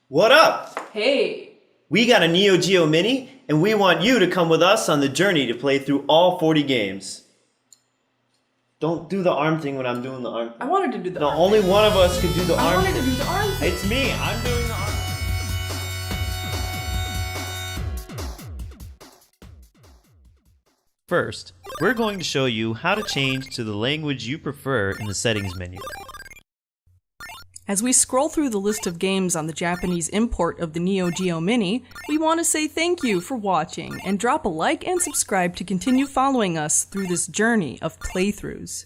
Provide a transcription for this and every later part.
What up? Hey! We got a NeoGeo Mini, and we want you to come with us on the journey to play through all 40 games. Don't do the arm thing when I'm doing the arm thing. I wanted to do the No, arm only thing. one of us can do the I arm wanted thing. to do the arm thing. It's me. I'm doing the arm First, we're going to show you how to change to the language you prefer in the settings menu. As we scroll through the list of games on the Japanese import of the NeoGeo Mini, we want to say thank you for watching and drop a like and subscribe to continue following us through this journey of playthroughs.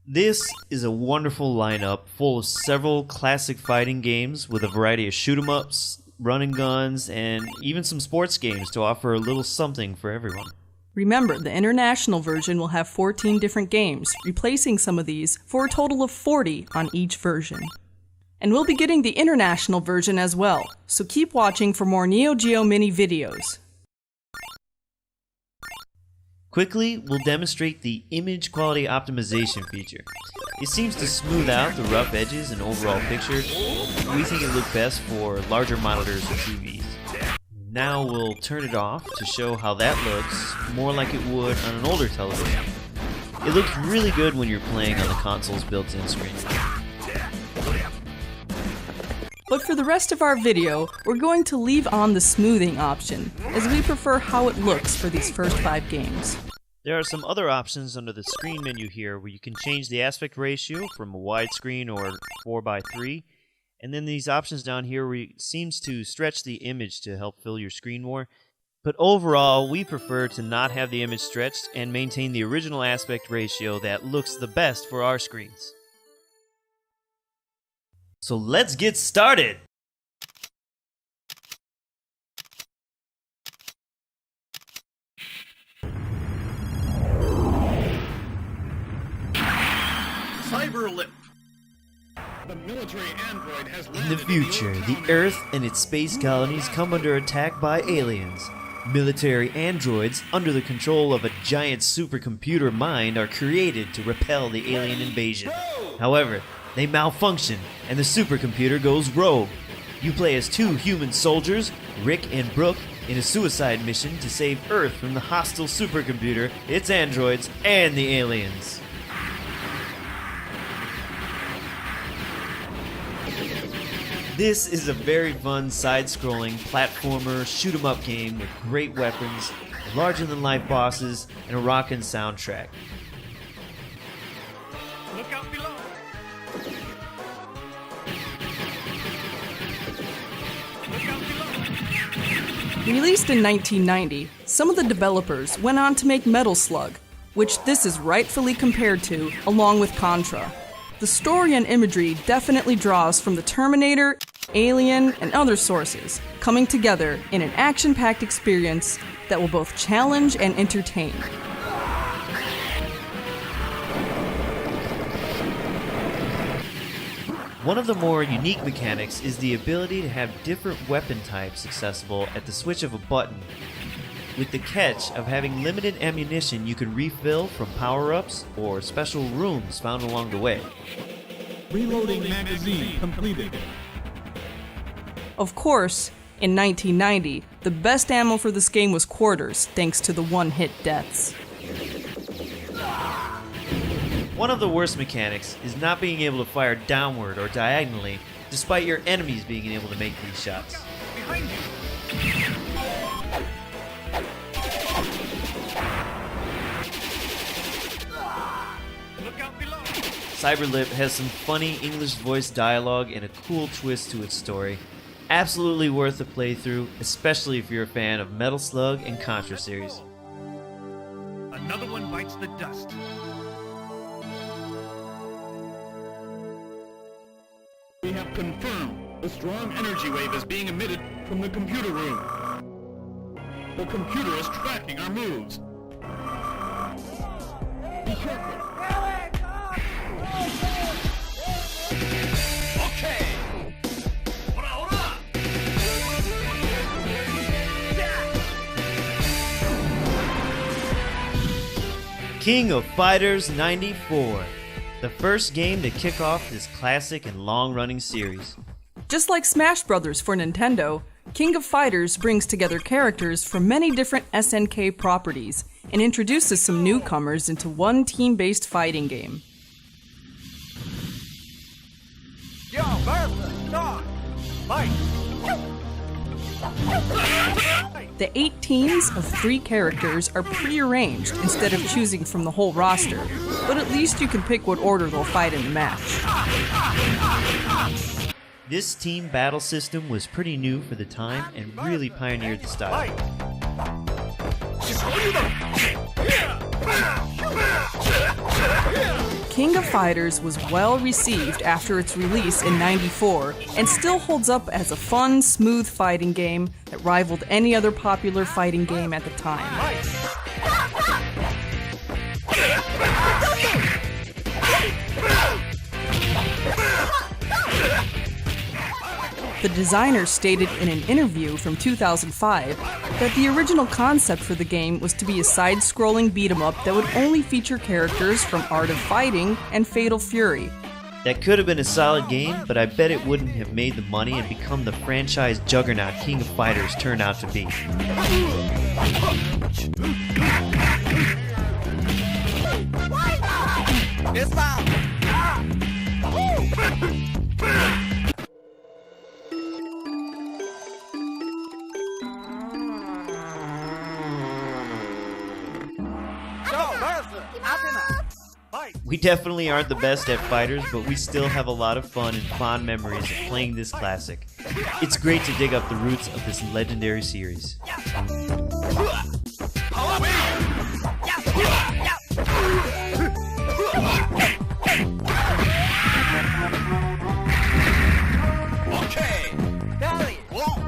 This is a wonderful lineup full of several classic fighting games with a variety of shoot-em-ups, run and guns, and even some sports games to offer a little something for everyone. Remember, the international version will have 14 different games, replacing some of these for a total of 40 on each version. And we'll be getting the international version as well, so keep watching for more NeoGeo Mini videos. Quickly, we'll demonstrate the image quality optimization feature. It seems to smooth out the rough edges and overall picture. We think it looks best for larger monitors and TVs. Now we'll turn it off to show how that looks more like it would on an older television. It looks really good when you're playing on the console's built-in screen. But for the rest of our video, we're going to leave on the smoothing option, as we prefer how it looks for these first 5 games. There are some other options under the screen menu here where you can change the aspect ratio from a widescreen or 4:3, and then these options down here where it seems to stretch the image to help fill your screen more. But overall, we prefer to not have the image stretched and maintain the original aspect ratio that looks the best for our screens. So let's get started! Cyberlip. The military android has In the future, the Earth and its space colonies come under attack by aliens. Military androids, under the control of a giant supercomputer mind, are created to repel the alien invasion. However, they malfunction, and the supercomputer goes rogue. You play as 2 human soldiers, Rick and Brooke, in a suicide mission to save Earth from the hostile supercomputer, its androids, and the aliens. This is a very fun side-scrolling platformer shoot-'em-up game with great weapons, larger-than-life bosses, and a rockin' soundtrack. Look out below. Released in 1990, some of the developers went on to make Metal Slug, which this is rightfully compared to, along with Contra. The story and imagery definitely draws from the Terminator, Alien, and other sources, coming together in an action-packed experience that will both challenge and entertain. One of the more unique mechanics is the ability to have different weapon types accessible at the switch of a button, with the catch of having limited ammunition you can refill from power-ups or special rooms found along the way. Reloading magazine completed. Of course, in 1990, the best ammo for this game was quarters, thanks to the one-hit deaths. One of the worst mechanics is not being able to fire downward or diagonally, despite your enemies being able to make these shots. Behind you. Look out below. Cyberlip has some funny English voice dialogue and a cool twist to its story. Absolutely worth a playthrough, especially if you're a fan of Metal Slug and Contra series. Another one bites the dust. We have confirmed a strong energy wave is being emitted from the computer room. The computer is tracking our moves. Be careful. Okay. King of Fighters 94, the first game to kick off this classic and long-running series. Just like Smash Bros. For Nintendo, King of Fighters brings together characters from many different SNK properties and introduces some newcomers into one team-based fighting game. Yo, Bertha, dog, fight! The 8 teams of 3 characters are pre-arranged instead of choosing from the whole roster, but at least you can pick what order they'll fight in the match. This team battle system was pretty new for the time and really pioneered the style. King of Fighters was well received after its release in '94 and still holds up as a fun, smooth fighting game that rivaled any other popular fighting game at the time. The designer stated in an interview from 2005 that the original concept for the game was to be a side-scrolling beat-em-up that would only feature characters from Art of Fighting and Fatal Fury. That could have been a solid game, but I bet it wouldn't have made the money and become the franchise juggernaut King of Fighters turned out to be. It's out! We definitely aren't the best at fighters, but we still have a lot of fun and fond memories of playing this classic. It's great to dig up the roots of this legendary series. Okay, Belly, whoa!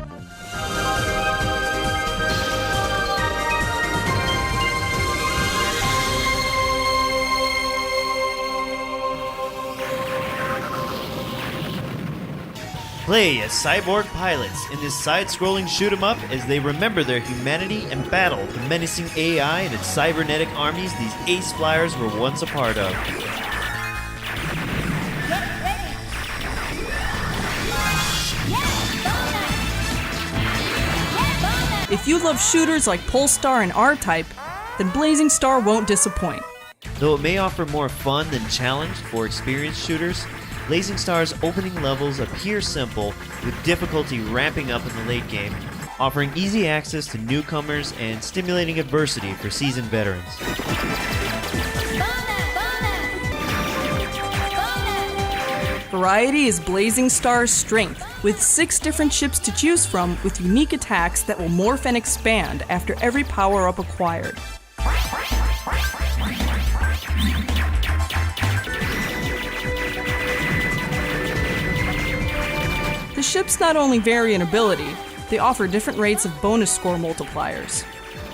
Play as cyborg pilots in this side-scrolling shoot-'em-up as they remember their humanity and battle the menacing AI and its cybernetic armies these ace flyers were once a part of. If you love shooters like Polestar and R-Type, then Blazing Star won't disappoint. Though it may offer more fun than challenge for experienced shooters, Blazing Star's opening levels appear simple, with difficulty ramping up in the late game, offering easy access to newcomers and stimulating adversity for seasoned veterans. Variety is Blazing Star's strength, with 6 different ships to choose from with unique attacks that will morph and expand after every power-up acquired. The ships not only vary in ability, they offer different rates of bonus score multipliers.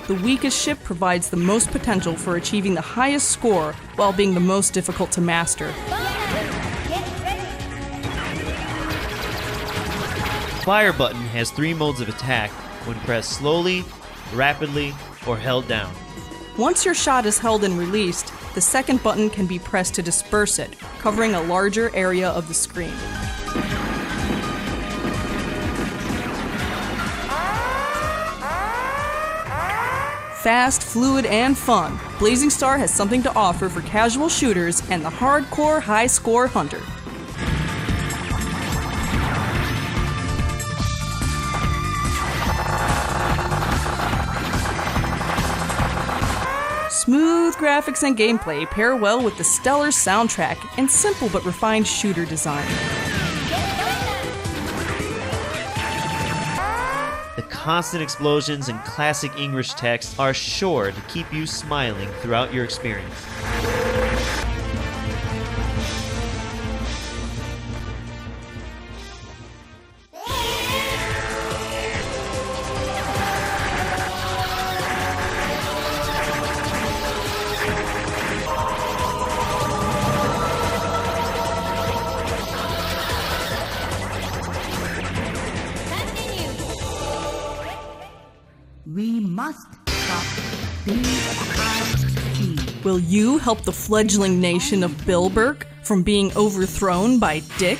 The weakest ship provides the most potential for achieving the highest score while being the most difficult to master. Fire button has 3 modes of attack when pressed slowly, rapidly, or held down. Once your shot is held and released, the second button can be pressed to disperse it, covering a larger area of the screen. Fast, fluid, and fun, Blazing Star has something to offer for casual shooters and the hardcore high-score hunter. Smooth graphics and gameplay pair well with the stellar soundtrack and simple but refined shooter design. The constant explosions and classic English text are sure to keep you smiling throughout your experience. We must stop BIT. Will you help the fledgling nation of Bilberg from being overthrown by Dick?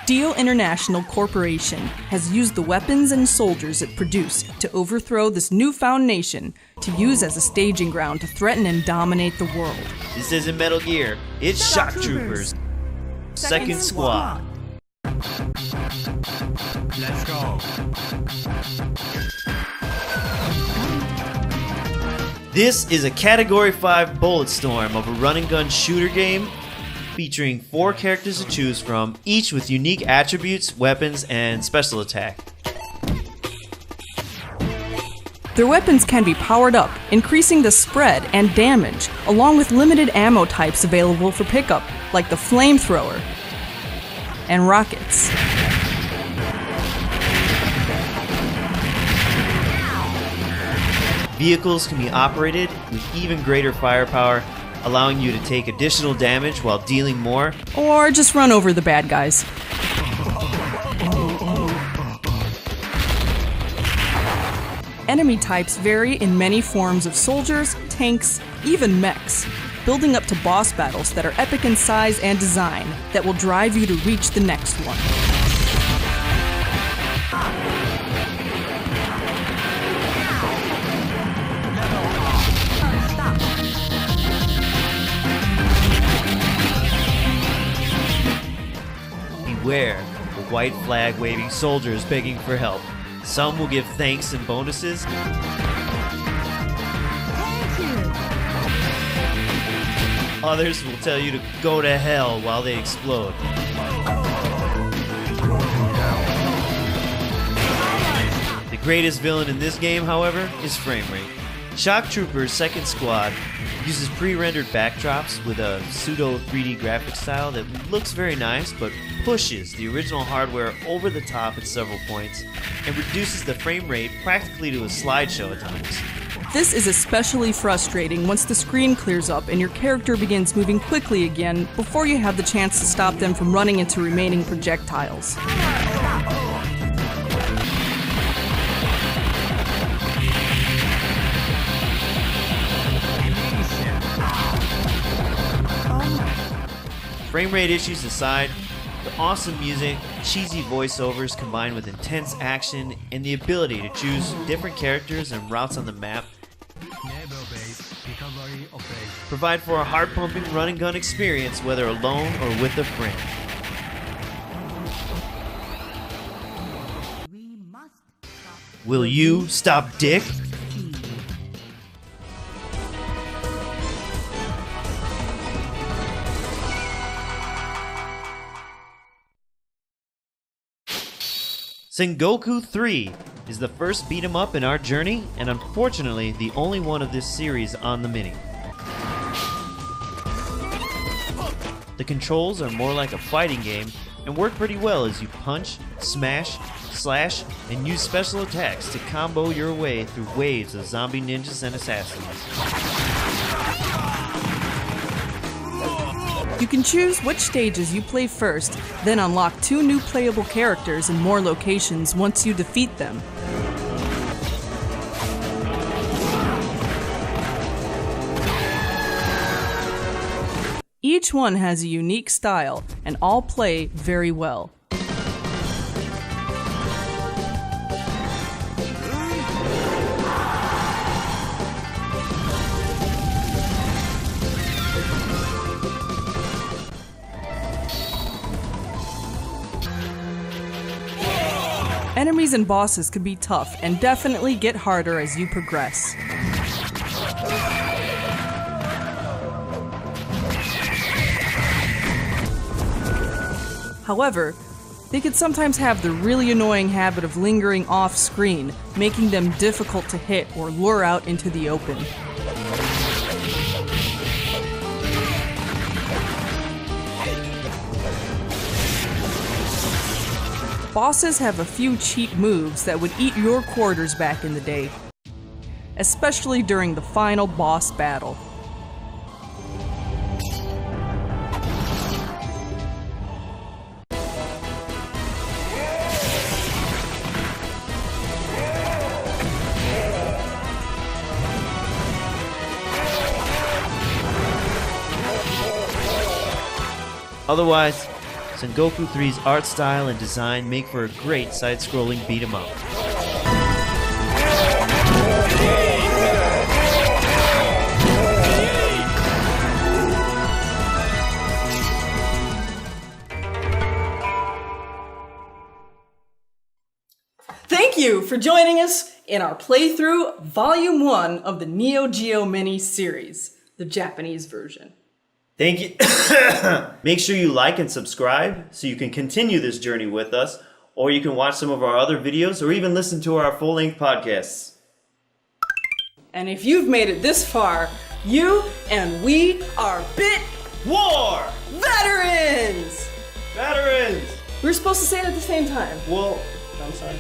Steel International Corporation has used the weapons and soldiers it produced to overthrow this newfound nation to use as a staging ground to threaten and dominate the world. This isn't Metal Gear, it's Shock Troopers. Second Squad. Let's go. This is a Category 5 bulletstorm of a run-and-gun shooter game featuring 4 characters to choose from, each with unique attributes, weapons, and special attack. Their weapons can be powered up, increasing the spread and damage, along with limited ammo types available for pickup, like the flamethrower and rockets. Vehicles can be operated with even greater firepower, allowing you to take additional damage while dealing more. Or just run over the bad guys. Enemy types vary in many forms of soldiers, tanks, even mechs, building up to boss battles that are epic in size and design that will drive you to reach the next one. Beware the white flag waving soldiers begging for help. Some will give thanks and bonuses. Others will tell you to go to hell while they explode. The greatest villain in this game, however, is frame rate. Shock Troopers Second Squad uses pre-rendered backdrops with a pseudo 3D graphic style that looks very nice but pushes the original hardware over the top at several points and reduces the frame rate practically to a slideshow at times. This is especially frustrating once the screen clears up and your character begins moving quickly again before you have the chance to stop them from running into remaining projectiles. Frame rate issues aside, the awesome music, cheesy voiceovers combined with intense action, and the ability to choose different characters and routes on the map provide for a heart-pumping run-and-gun experience, whether alone or with a friend. Will you stop Dick? Sengoku 3 is the first beat-em-up in our journey, and unfortunately the only one of this series on the Mini. The controls are more like a fighting game and work pretty well as you punch, smash, slash, and use special attacks to combo your way through waves of zombie ninjas and assassins. You can choose which stages you play first, then unlock 2 new playable characters in more locations once you defeat them. Each one has a unique style, and all play very well. Enemies and bosses can be tough and definitely get harder as you progress. However, they could sometimes have the really annoying habit of lingering off-screen, making them difficult to hit or lure out into the open. Bosses have a few cheat moves that would eat your quarters back in the day, especially during the final boss battle. Otherwise, Sengoku 3's art style and design make for a great side-scrolling beat-em-up. Thank you for joining us in our playthrough Volume 1 of the NeoGeo Mini series, the Japanese version. Thank you. Make sure you like and subscribe so you can continue this journey with us, or you can watch some of our other videos or even listen to our full-length podcasts. And if you've made it this far, you and we are Bit War! Veterans! Veterans! We were supposed to say it at the same time. Well, I'm sorry.